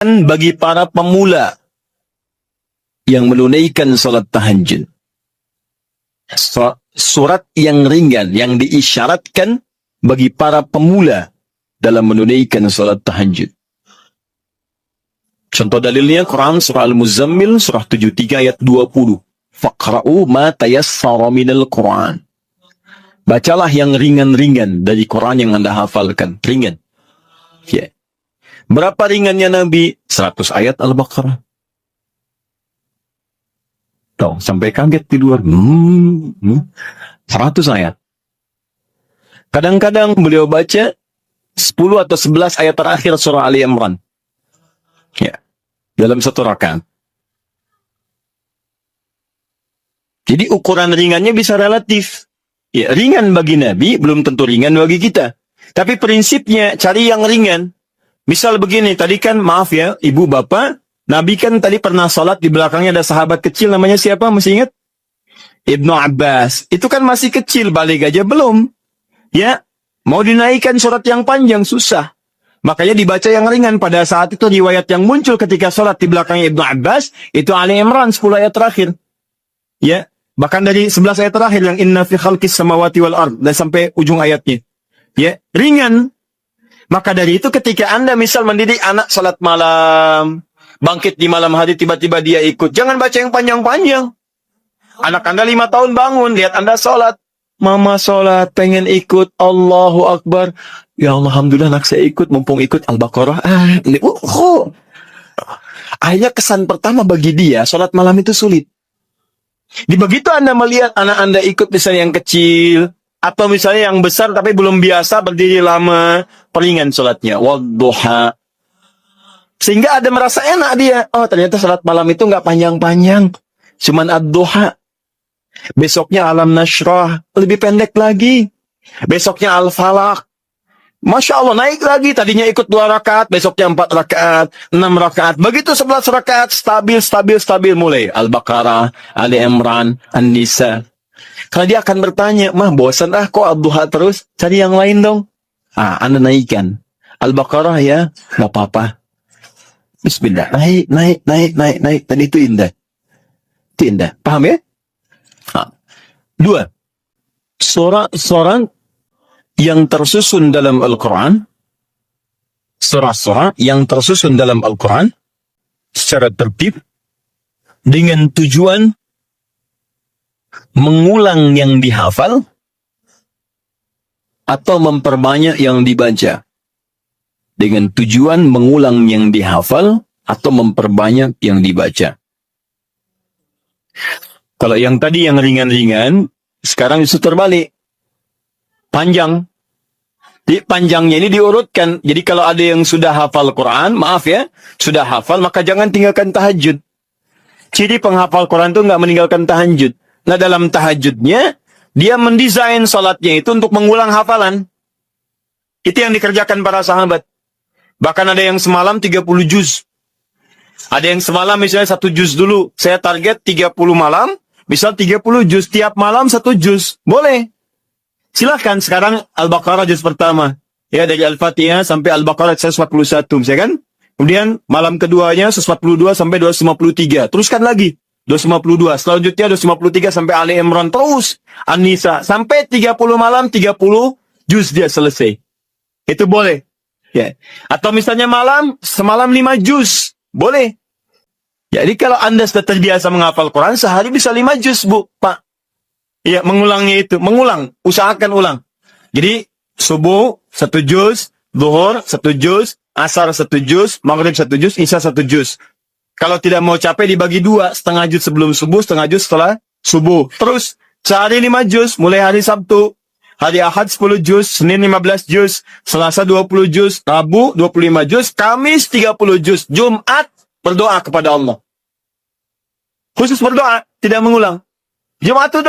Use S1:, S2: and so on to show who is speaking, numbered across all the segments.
S1: bagi para pemula yang menunaikan salat tahajud. Surat yang ringan yang diisyaratkan bagi para pemula dalam menunaikan salat tahajud. Contoh dalilnya Quran surah Al-Muzammil surah 73 ayat 20. Faqra'u ma tayassara minal Quran. Bacalah yang ringan-ringan dari Quran yang Anda hafalkan. Ringan. Ya. Berapa ringannya Nabi? 100 ayat Al-Baqarah. Tuh, sampai kaget di luar. 100 ayat. Kadang-kadang beliau baca 10 atau 11 ayat terakhir surah Ali Imran. Ya. Dalam satu rakaat. Jadi ukuran ringannya bisa relatif. Ya, ringan bagi Nabi belum tentu ringan bagi kita. Tapi prinsipnya cari yang ringan. Misal begini, tadi kan maaf ya, ibu bapak, Nabi kan tadi pernah sholat di belakangnya ada sahabat kecil namanya siapa? Masih ingat? Ibnu Abbas. Itu kan masih kecil, balik aja belum. Ya, mau dinaikkan surat yang panjang susah. Makanya dibaca yang ringan. Pada saat itu riwayat yang muncul ketika sholat di belakangnya Ibnu Abbas, itu Ali Imran 10 ayat terakhir. Ya, bahkan dari 11 ayat terakhir yang inna fi khalqis samawati wal ard dan sampai ujung ayatnya. Ya, ringan. Maka dari itu ketika Anda misal mendidik anak salat malam, bangkit di malam hari tiba-tiba dia ikut, jangan baca yang panjang-panjang. Anak Anda 5 tahun bangun, lihat Anda salat. Mama salat, pengen ikut, Allahu Akbar. Ya Allah, alhamdulillah anak saya ikut, mumpung ikut Al-Baqarah. Akhirnya kesan pertama bagi dia, salat malam itu sulit. Di begitu Anda melihat anak Anda ikut misalnya yang kecil, atau misalnya yang besar tapi belum biasa berdiri lama, peringan salatnya. Wadduha. Sehingga ada merasa enak dia. Oh ternyata salat malam itu nggak panjang-panjang. Cuman ad-duha. Besoknya alam nashrah. Lebih pendek lagi. Besoknya al-falaq. Masya Allah naik lagi. Tadinya ikut 2 rakaat. Besoknya 4 rakaat. 6 rakaat. Begitu 11 rakaat. Stabil mulai. Al-Baqarah. Ali Imran. An-Nisa. Kalau dia akan bertanya, mah bosan kok ad-duha terus, cari yang lain dong. Anda naikkan. Al-Baqarah ya, nggak apa-apa. Bismillah, naik. Dan itu indah. Itu indah. Paham ya? 2. Surah yang tersusun dalam Al-Quran, surah-surah yang tersusun dalam Al-Quran, secara tertib, dengan tujuan mengulang yang dihafal atau memperbanyak yang dibaca. Dengan tujuan mengulang yang dihafal atau memperbanyak yang dibaca. Kalau yang tadi yang ringan-ringan, sekarang itu terbalik. Panjang. Jadi panjangnya ini diurutkan. Jadi kalau ada yang sudah hafal Quran, maaf ya, sudah hafal, maka jangan tinggalkan tahajud. Ciri penghafal Quran itu nggak meninggalkan tahajud. Nah dalam tahajudnya, dia mendesain salatnya itu untuk mengulang hafalan. Itu yang dikerjakan para sahabat. Bahkan ada yang semalam 30 juz. Ada yang semalam misalnya 1 juz dulu. Saya target 30 malam, misal 30 juz. Tiap malam 1 juz. Boleh. Silahkan sekarang Al-Baqarah juz pertama. Ya dari Al-Fatihah sampai Al-Baqarah 141. Misalkan. Kemudian malam keduanya 142 sampai 253. Teruskan lagi. 252. Selanjutnya 253 sampai Ali Imran. Terus. An-Nisa. Sampai 30 malam, 30 juz dia selesai. Itu boleh. Ya. Atau misalnya semalam 5 juz. Boleh. Jadi kalau Anda sudah terbiasa menghafal Quran, sehari bisa 5 juz, Bu, Pak. Ya, mengulangnya itu. Mengulang. Usahakan ulang. Jadi, subuh 1 juz, zuhur 1 juz, asar 1 juz, maghrib 1 juz, isya 1 juz. Kalau tidak mau capek dibagi 2, setengah juz sebelum subuh, setengah juz setelah subuh. Terus, sehari 5 juz, mulai hari Sabtu. Hari Ahad 10 juz, Senin 15 juz, Selasa 20 juz, Rabu 25 juz, Kamis 30 juz, Jumat berdoa kepada Allah. Khusus berdoa, tidak mengulang. Jumat itu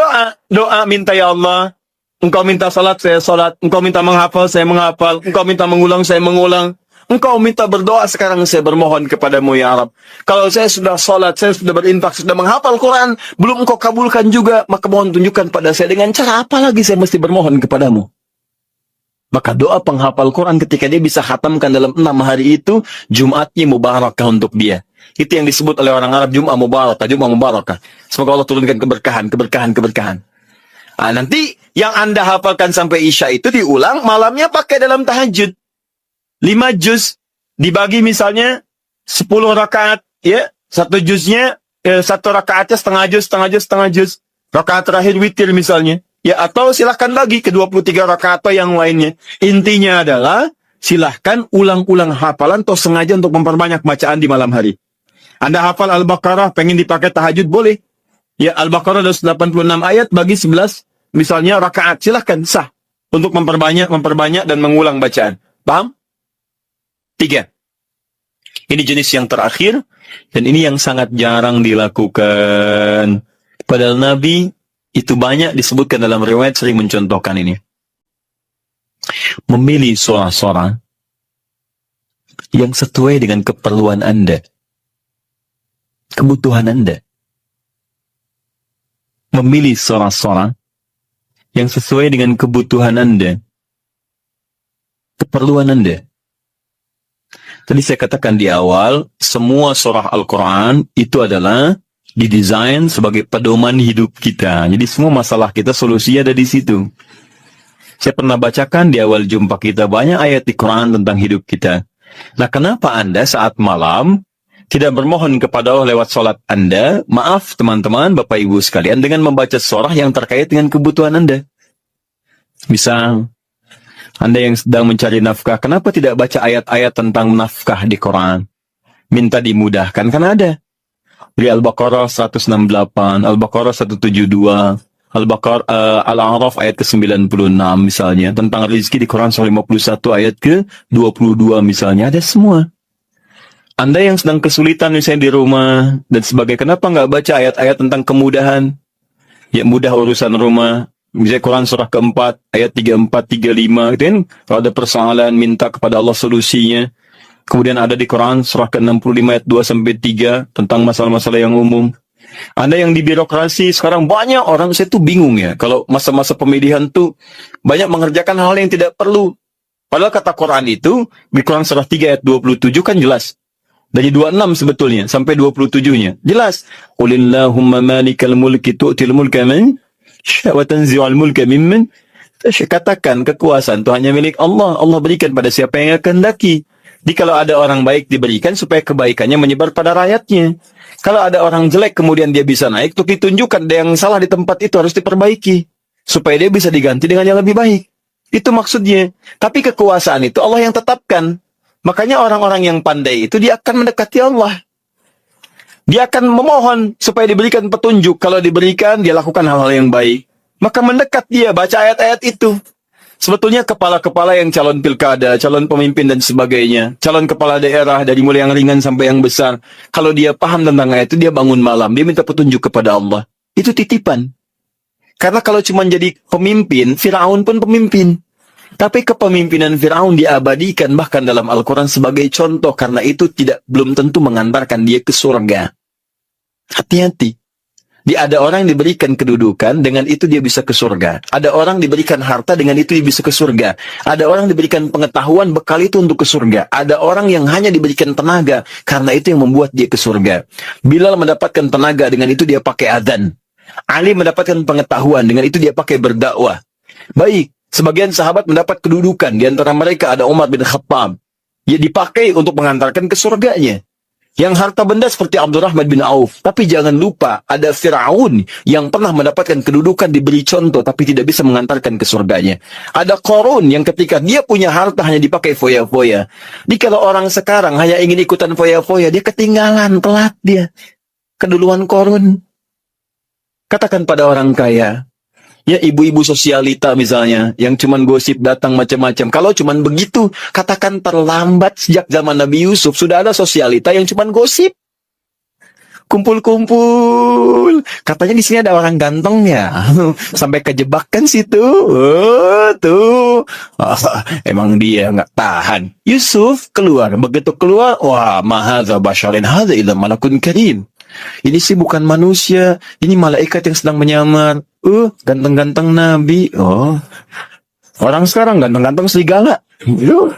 S1: doa minta ya Allah, Engkau minta salat, saya salat, Engkau minta menghafal, saya menghafal, Engkau minta mengulang, saya mengulang. Engkau minta berdoa, sekarang saya bermohon kepadamu ya Rabb. Kalau saya sudah salat, saya sudah berinfak, sudah menghafal Quran, belum Engkau kabulkan juga, maka mohon tunjukkan pada saya dengan cara apa lagi saya mesti bermohon kepadamu. Maka doa penghafal Quran ketika dia bisa khatamkan dalam 6 hari itu, Jumatnya mubarakah untuk dia. Itu yang disebut oleh orang Arab Jum'ah mubarakah, Jum'ah mubarakah. Semoga Allah turunkan keberkahan, keberkahan, keberkahan. Nah, nanti yang Anda hafalkan sampai Isya itu diulang, malamnya pakai dalam tahajud. 5 juz, dibagi misalnya 10 rakaat, ya. Satu juznya, satu rakaatnya setengah juz, setengah juz, setengah juz. Rakaat terakhir witir misalnya. Ya, atau silahkan bagi ke 23 rakaat atau yang lainnya. Intinya adalah, silahkan ulang-ulang hafalan atau sengaja untuk memperbanyak bacaan di malam hari. Anda hafal Al-Baqarah, pengen dipakai tahajud, boleh. Ya, Al-Baqarah 86 ayat bagi 11, misalnya rakaat, silahkan, sah. Untuk memperbanyak dan mengulang bacaan. Paham? 3. Ini jenis yang terakhir, dan ini yang sangat jarang dilakukan. Padahal Nabi itu banyak disebutkan dalam riwayat sering mencontohkan ini. Memilih surah-surah yang sesuai dengan keperluan Anda. Kebutuhan Anda. Memilih surah-surah yang sesuai dengan kebutuhan Anda. Keperluan Anda. Tadi saya katakan di awal, semua surah Al-Quran itu adalah didesain sebagai pedoman hidup kita. Jadi semua masalah kita solusinya ada di situ. Saya pernah bacakan di awal jumpa kita banyak ayat di Quran tentang hidup kita. Nah, kenapa Anda saat malam tidak bermohon kepada Allah lewat sholat Anda? Maaf teman-teman, Bapak Ibu sekalian, dengan membaca surah yang terkait dengan kebutuhan Anda. Misal, Anda yang sedang mencari nafkah, kenapa tidak baca ayat-ayat tentang nafkah di Quran? Minta dimudahkan, kan ada. Di Al-Baqarah 168, Al-Baqarah 172, Al-Baqarah Al-A'raf ayat ke-96 misalnya, tentang rezeki di Quran surah 51 ayat ke-22 misalnya, ada semua. Anda yang sedang kesulitan misalnya di rumah dan sebagainya, kenapa nggak baca ayat-ayat tentang kemudahan? Ya, mudah urusan rumah. Misalnya Quran surah keempat, ayat 34, 35, gitu kan? Kalau ada persoalan, minta kepada Allah solusinya. Kemudian ada di Quran surah ke-65 ayat 2-3 tentang masalah-masalah yang umum. Anda yang di birokrasi sekarang banyak orang, saya tuh bingung ya. Kalau masa-masa pemilihan tuh banyak mengerjakan hal yang tidak perlu. Padahal kata Quran itu, di Quran surah 3 ayat 27 kan jelas. Dari 26 sebetulnya, sampai 27-nya. Jelas. Qulillahumma malikal mulki tu'til mulka man wa tanzi'ul mulka mimman. Katakan kekuasaan itu hanya milik Allah. Allah berikan pada siapa yang kehendaki. Jadi kalau ada orang baik diberikan supaya kebaikannya menyebar pada rakyatnya. Kalau ada orang jelek kemudian dia bisa naik, untuk ditunjukkan ada yang salah di tempat itu harus diperbaiki. Supaya dia bisa diganti dengan yang lebih baik. Itu maksudnya. Tapi kekuasaan itu Allah yang tetapkan. Makanya orang-orang yang pandai itu dia akan mendekati Allah. Dia akan memohon supaya diberikan petunjuk. Kalau diberikan, dia lakukan hal-hal yang baik. Maka mendekat dia, baca ayat-ayat itu. Sebetulnya kepala-kepala yang calon pilkada, calon pemimpin dan sebagainya, calon kepala daerah dari mulai yang ringan sampai yang besar, kalau dia paham tentang ayat itu, dia bangun malam, dia minta petunjuk kepada Allah. Itu titipan. Karena kalau cuma jadi pemimpin, Firaun pun pemimpin. Tapi kepemimpinan Firaun diabadikan bahkan dalam Al-Quran sebagai contoh, karena itu belum tentu mengantarkan dia ke surga. Hati-hati. Ada orang yang diberikan kedudukan, dengan itu dia bisa ke surga. Ada orang diberikan harta, dengan itu dia bisa ke surga. Ada orang diberikan pengetahuan, bekal itu untuk ke surga. Ada orang yang hanya diberikan tenaga, karena itu yang membuat dia ke surga. Bilal mendapatkan tenaga, dengan itu dia pakai adzan. Ali mendapatkan pengetahuan, dengan itu dia pakai berdakwah. Baik, sebagian sahabat mendapat kedudukan, di antara mereka ada Umar bin Khattab. Dia dipakai untuk mengantarkan ke surganya. Yang harta benda seperti Abdurrahman bin Auf. Tapi jangan lupa, ada Fir'aun yang pernah mendapatkan kedudukan, diberi contoh, tapi tidak bisa mengantarkan ke surganya. Ada Qarun yang ketika dia punya harta hanya dipakai foya-foya. Jadi kalau orang sekarang hanya ingin ikutan foya-foya, dia ketinggalan, telat dia. Keduluan Qarun. Katakan pada orang kaya, ya ibu-ibu sosialita misalnya, yang cuman gosip datang macam-macam. Kalau cuman begitu, katakan terlambat. Sejak zaman Nabi Yusuf sudah ada sosialita yang cuman gosip. Kumpul-kumpul. Katanya di sini ada orang ganteng ya. Sampai kejebak kan situ. Oh, tuh. Emang dia nggak tahan. Yusuf keluar. Begitu keluar, wah, mahadza basyarin hadza illa malakun karim. Ini sih bukan manusia, ini malaikat yang sedang menyamar. Ganteng-ganteng Nabi. Oh, Orang sekarang ganteng-ganteng serigala. Itu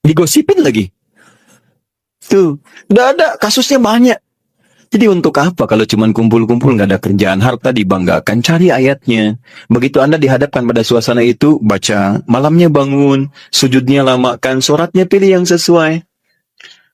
S1: digosipin lagi. Tuh, udah ada kasusnya banyak. Jadi untuk apa kalau cuman kumpul-kumpul nggak ada kerjaan, harta dibanggakan, cari ayatnya. Begitu Anda dihadapkan pada suasana itu, baca, malamnya bangun, sujudnya lamakan, sholatnya pilih yang sesuai.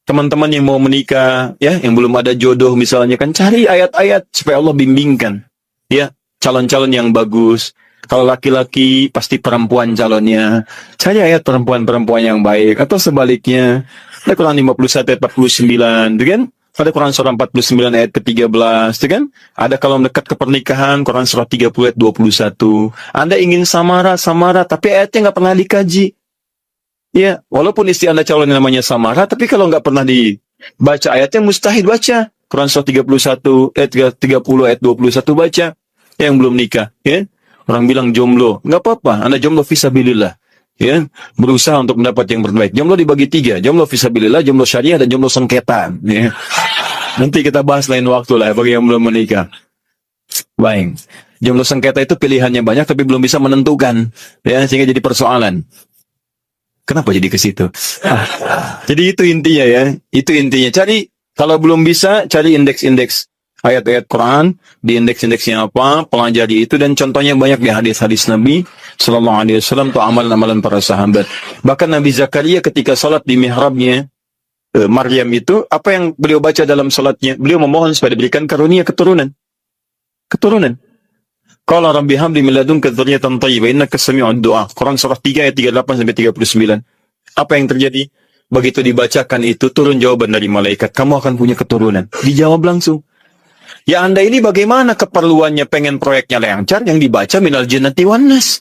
S1: Teman-teman yang mau menikah, ya, yang belum ada jodoh misalnya kan, cari ayat-ayat supaya Allah bimbingkan. Ya, calon-calon yang bagus. Kalau laki-laki, pasti perempuan calonnya. Cari ayat perempuan-perempuan yang baik. Atau sebaliknya, ada Quran 51 ayat 49, gitu kan? Ada Quran surah 49 ayat ke-13, gitu kan? Ada kalau mendekat ke pernikahan, Quran surah 30 ayat 21. Anda ingin samara, tapi ayatnya nggak pernah dikaji. Ya, walaupun istri Anda calon yang namanya samara, tapi kalau nggak pernah dibaca ayatnya, mustahil baca. Quran surah 31 ayat 30 ayat 21 baca. Yang belum nikah, ya. Orang bilang jomblo, nggak apa-apa, Anda jomblo fisabilillah. Ya, berusaha untuk mendapat yang terbaik. Jomblo dibagi 3, jomblo fisabilillah, jomblo syariah, dan jomblo sengketa. Ya. Nanti kita bahas lain waktu lah bagi yang belum menikah. Baik. Jomblo sengketa itu pilihannya banyak tapi belum bisa menentukan, ya, sehingga jadi persoalan. Kenapa jadi ke situ? Jadi itu intinya ya. Itu intinya. Cari, kalau belum bisa, cari indeks-indeks ayat-ayat Quran, di indeks-indeksnya apa, pelajari itu, dan contohnya banyak di hadis-hadis Nabi Sallallahu Alaihi Wasallam atau amalan-amalan para sahabat. Bahkan Nabi Zakaria ketika salat di mihrabnya Maryam itu, apa yang beliau baca dalam salatnya? Beliau memohon supaya diberikan karunia keturunan. Keturunan. Qala rabbi habli min ladunka dzurriyyatan thayyibah innaka sami'ud du'a. Quran surah 3 ayat 38 sampai 39. Apa yang terjadi? Begitu dibacakan itu, turun jawaban dari malaikat, kamu akan punya keturunan. Dijawab langsung. Ya Anda ini bagaimana keperluannya pengen proyeknya lancar, yang dibaca minal jinnati wan nas.